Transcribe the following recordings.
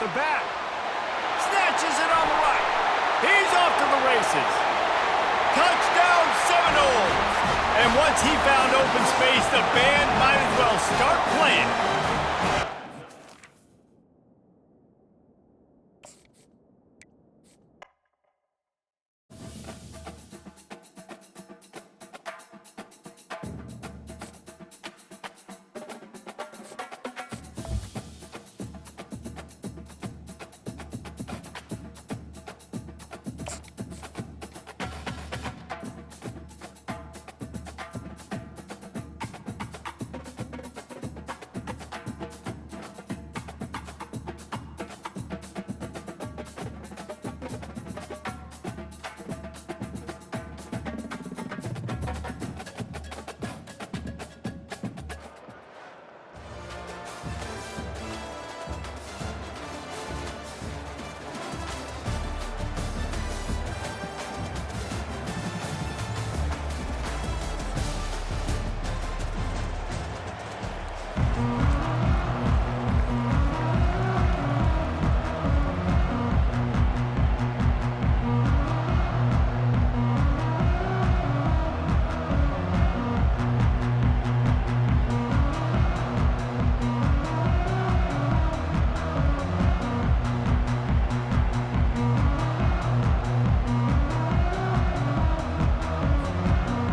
the back. Snatches it on the right. He's off to the races. Touchdown Seminoles! And once he found open space, the band might as well start playing.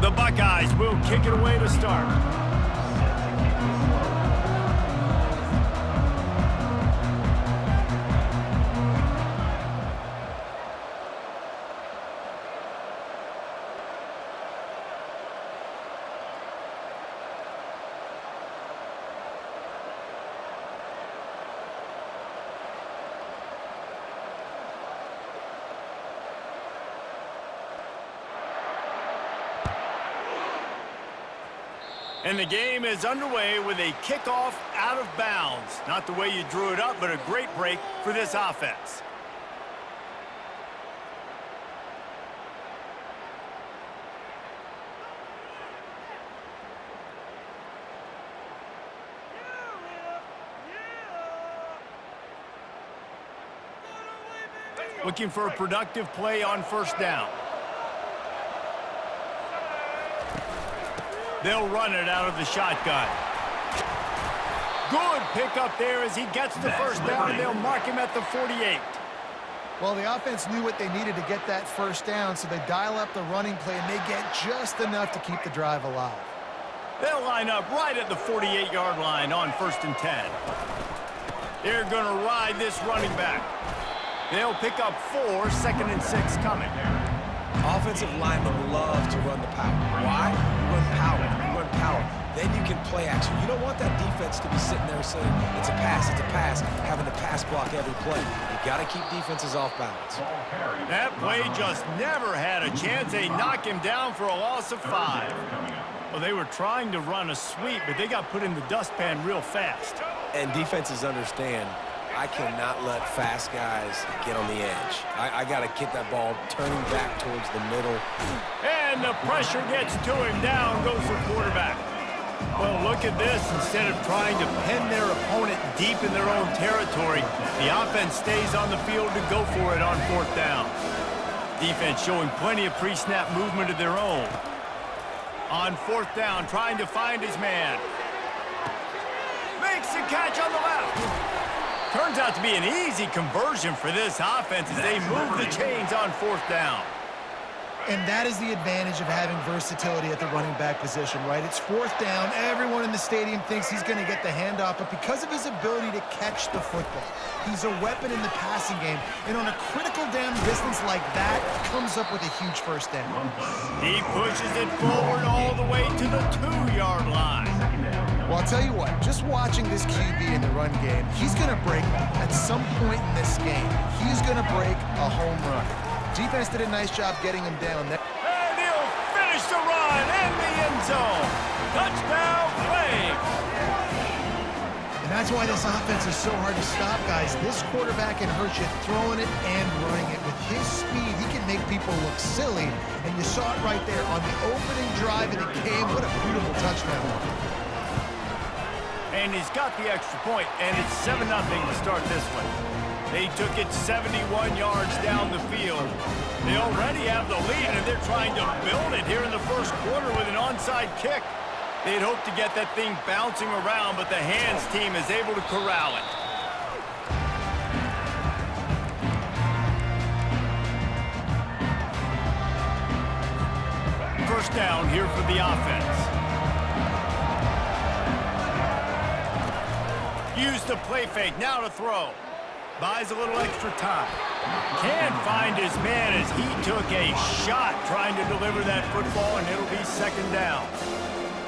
The Buckeyes will kick it away to start. And the game is underway with a kickoff out of bounds. Not the way you drew it up, but a great break for this offense. Looking for a productive play on first down. They'll run it out of the shotgun. Good pickup there as he gets the first down, and they'll mark him at the 48. Well, the offense knew what they needed to get that first down, so they dial up the running play, and they get just enough to keep the drive alive. They'll line up right at the 48-yard line on 1st and 10. They're going to ride this running back. They'll pick up 4, 2nd and 6 coming. Offensive linemen love to run the power. Why? You run power. You run power. Then you can play action. You don't want that defense to be sitting there saying, it's a pass, having to pass block every play. You got to keep defenses off balance. That play just never had a chance. They knock him down for a loss of 5. Well, they were trying to run a sweep, but they got put in the dustpan real fast. And defenses understand, I cannot let fast guys get on the edge. I got to get that ball turning back towards the middle. And the pressure gets to him. Down goes the quarterback. Well, look at this. Instead of trying to pin their opponent deep in their own territory, the offense stays on the field to go for it on 4th down. Defense showing plenty of pre-snap movement of their own. On 4th down, trying to find his man. Makes the catch on the left. Turns out to be an easy conversion for this offense as they move the chains on 4th down. And that is the advantage of having versatility at the running back position, right? It's 4th down. Everyone in the stadium thinks he's going to get the handoff, but because of his ability to catch the football, he's a weapon in the passing game. And on a critical down distance like that, comes up with a huge first down. He pushes it forward all the way to the 2-yard line. Well, I'll tell you what, just watching this QB in the run game, he's going to break, at some point in this game, he's going to break a home run. Defense did a nice job getting him down there. And he'll finish the run in the end zone. Touchdown, Flames. And that's why this offense is so hard to stop, guys. This quarterback can hurt you throwing it and running it. With his speed, he can make people look silly. And you saw it right there on the opening drive of the game. What a beautiful touchdown. And he's got the extra point, and it's 7-0 to start this one. They took it 71 yards down the field. They already have the lead, and they're trying to build it here in the first quarter with an onside kick. They'd hoped to get that thing bouncing around, but the hands team is able to corral it. First down here for the offense. Use the play fake, now to throw. Buys a little extra time. Can't find his man as he took a shot trying to deliver that football, and it'll be second down.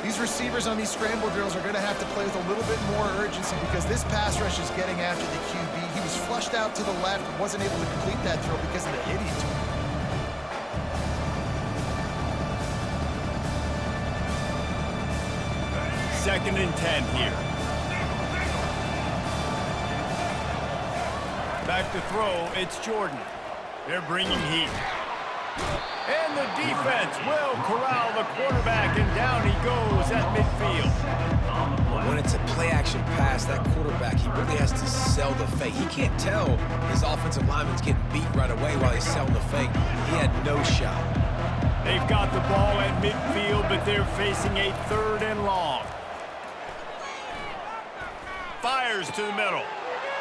These receivers on these scramble drills are going to have to play with a little bit more urgency because this pass rush is getting after the QB. He was flushed out to the left and wasn't able to complete that throw because of the hit he took. Second and 10 here. Back to throw, it's Jordan. They're bringing heat. And the defense will corral the quarterback, and down he goes at midfield. When it's a play-action pass, that quarterback, he really has to sell the fake. He can't tell his offensive lineman's getting beat right away while he's selling the fake. He had no shot. They've got the ball at midfield, but they're facing a third and long. Fires to the middle.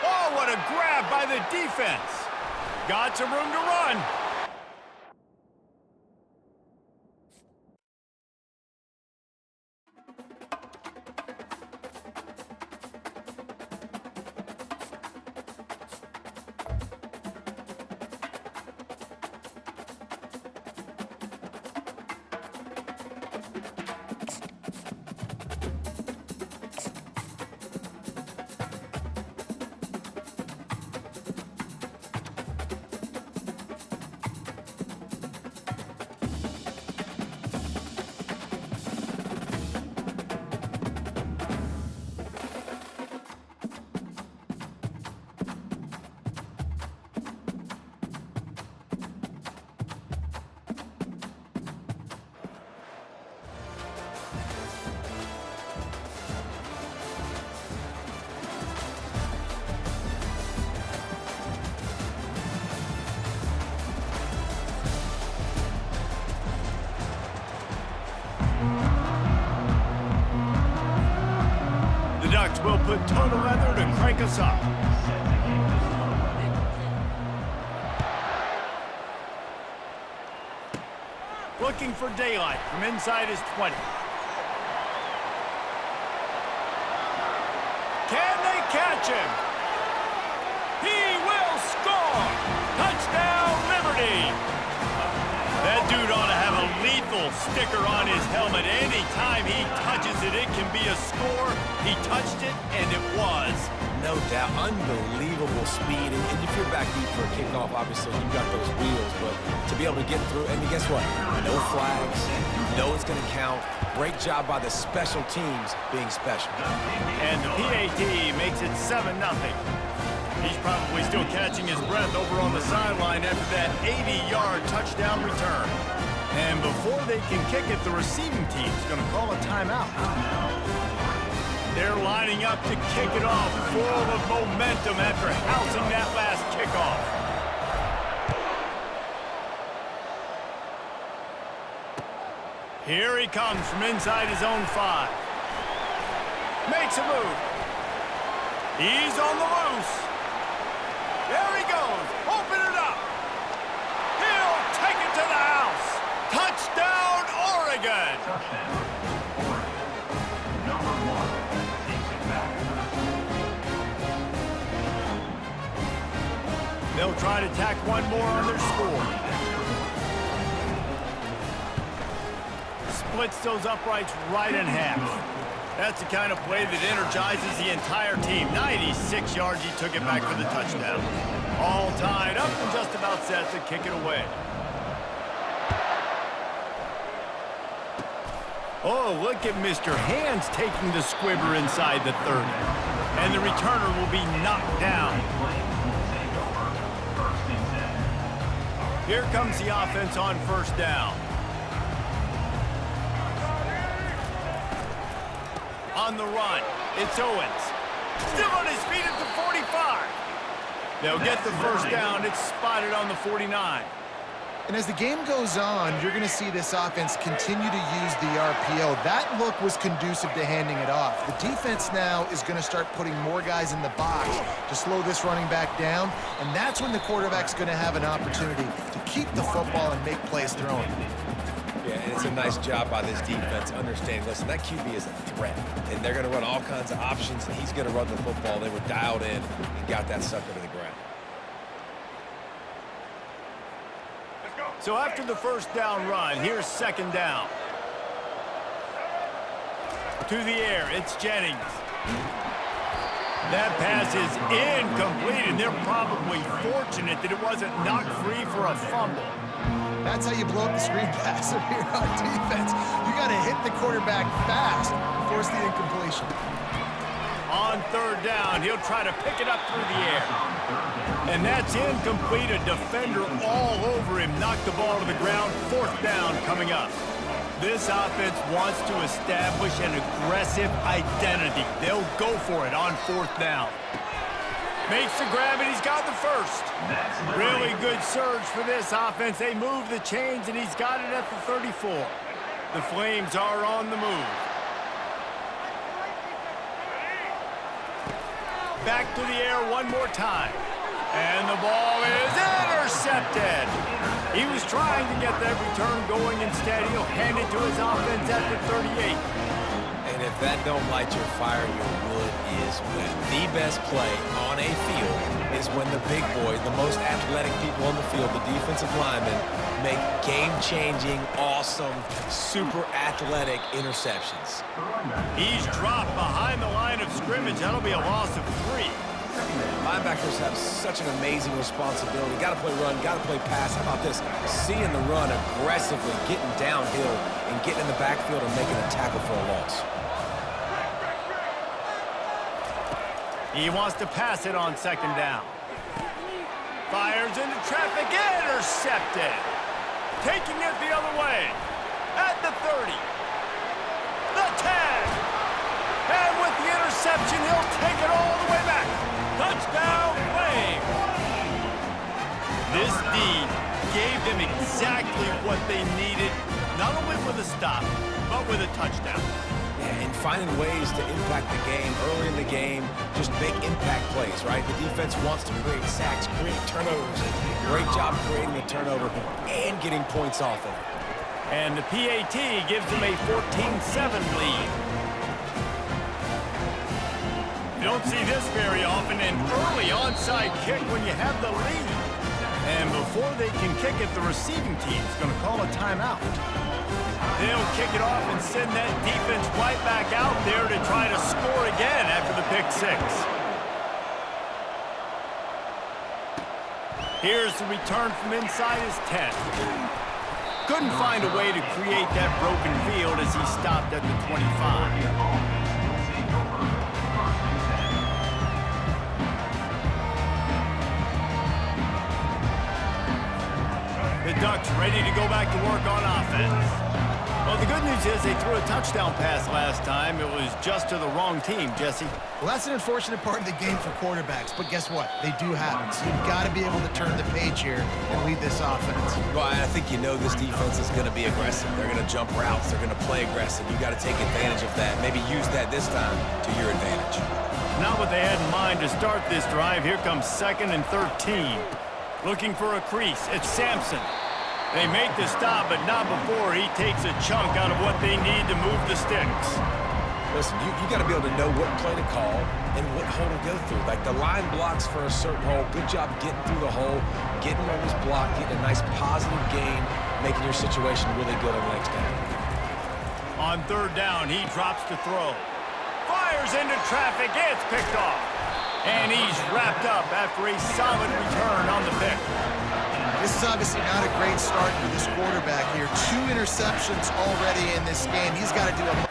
Oh, what a grab by the defense. Got some room to run. Ducks will put toe to leather to crank us up. Looking for daylight from inside his 20. Can they catch him? He will score! Touchdown, Liberty! That dude ought to have a lethal sticker on his helmet. Anytime he touches it, it can be a score. He touched it, and it was. No doubt. Unbelievable speed. And if you're back deep for a kickoff, obviously you've got those wheels. But to be able to get through, and guess what? No flags. You know it's going to count. Great job by the special teams being special. And the PAT makes it 7-0. He's probably still catching his breath over on the sideline after that 80-yard touchdown return. And before they can kick it, the receiving team's going to call a timeout. They're lining up to kick it off, full of momentum after housing that last kickoff. Here he comes from inside his own 5. Makes a move. He's on the loose. There he goes. Open it up. He'll take it to the house. Touchdown, Oregon. Number 1 takes it back. They'll try to tack one more on their score. Splits those uprights right in half. That's the kind of play that energizes the entire team. 96 yards, he took it back for the touchdown. All tied up and just about set to kick it away. Oh, look at Mr. Hands taking the squibber inside the 30. And the returner will be knocked down. Here comes the offense on first down. On the run, it's Owens. Still on his feet at the 45. They'll get the first down. It's spotted on the 49. And as the game goes on, you're going to see this offense continue to use the RPO. That look was conducive to handing it off. The defense now is going to start putting more guys in the box to slow this running back down, and that's when the quarterback's going to have an opportunity to keep the football and make plays throwing. Yeah, and it's a nice job by this defense understanding, listen, that QB is a threat, and they're going to run all kinds of options, and he's going to run the football. They were dialed in and got that sucker to the ground. So after the first down run, here's second down. To the air, it's Jennings. That pass is incomplete, and they're probably fortunate that it wasn't knocked free for a fumble. That's how you blow up the screen pass if you're on defense. You got to hit the quarterback fast and force the incompletion. On third down, he'll try to pick it up through the air. And that's incomplete. A defender all over him. Knocked the ball to the ground. Fourth down coming up. This offense wants to establish an aggressive identity. They'll go for it on fourth down. Makes the grab, and he's got the first. Really good surge for this offense. They move the chains, and he's got it at the 34. The Flames are on the move. Back to the air one more time. And the ball is intercepted. He was trying to get that return going. Instead, he'll hand it to his offense at the 38. And if that don't light your fire, your wood is wet. The best play on a field is when the big boy, the most athletic people on the field, the defensive linemen, make game-changing, awesome, super athletic interceptions. He's dropped behind the line of scrimmage. That'll be a loss of 3. Linebackers have such an amazing responsibility. Got to play run, got to play pass. How about this? Seeing the run aggressively, getting downhill, and getting in the backfield and making a tackle for a loss. He wants to pass it on second down. Fires into traffic, intercepted. Taking it the other way. At the 30. The 10. And with the interception, he'll take it all the way back. Touchdown, Flames. This D gave them exactly what they needed, not only with a stop, but with a touchdown. Yeah, and finding ways to impact the game early in the game, just make impact plays, right? The defense wants to create sacks, create turnovers. Great job creating the turnover and getting points off of it. And the PAT gives them a 14-7 lead. You don't see this very often, an early onside kick when you have the lead. And before they can kick it, the receiving team's going to call a timeout. They'll kick it off and send that defense right back out there to try to score again after the pick 6. Here's the return from inside his 10. Couldn't find a way to create that broken field as he stopped at the 25. The Ducks ready to go back to work on offense. Well, the good news is they threw a touchdown pass last time. It was just to the wrong team, Jesse. Well, that's an unfortunate part of the game for quarterbacks, but guess what? They do happen. So you've got to be able to turn the page here and lead this offense. Well, I think you know this defense is going to be aggressive. They're going to jump routes. They're going to play aggressive. You got to take advantage of that. Maybe use that this time to your advantage. Not what they had in mind to start this drive. Here comes 2nd and 13. Looking for a crease. It's Sampson. They make the stop, but not before he takes a chunk out of what they need to move the sticks. Listen, you got to be able to know what play to call and what hole to go through. Like the line blocks for a certain hole. Good job getting through the hole, getting what was blocked, getting a nice positive gain, making your situation really good on the next down. On third down, he drops to throw. Fires into traffic. It's picked off. And he's wrapped up after a solid return on the pick. This is obviously not a great start for this quarterback here. 2 interceptions already in this game. He's got to do a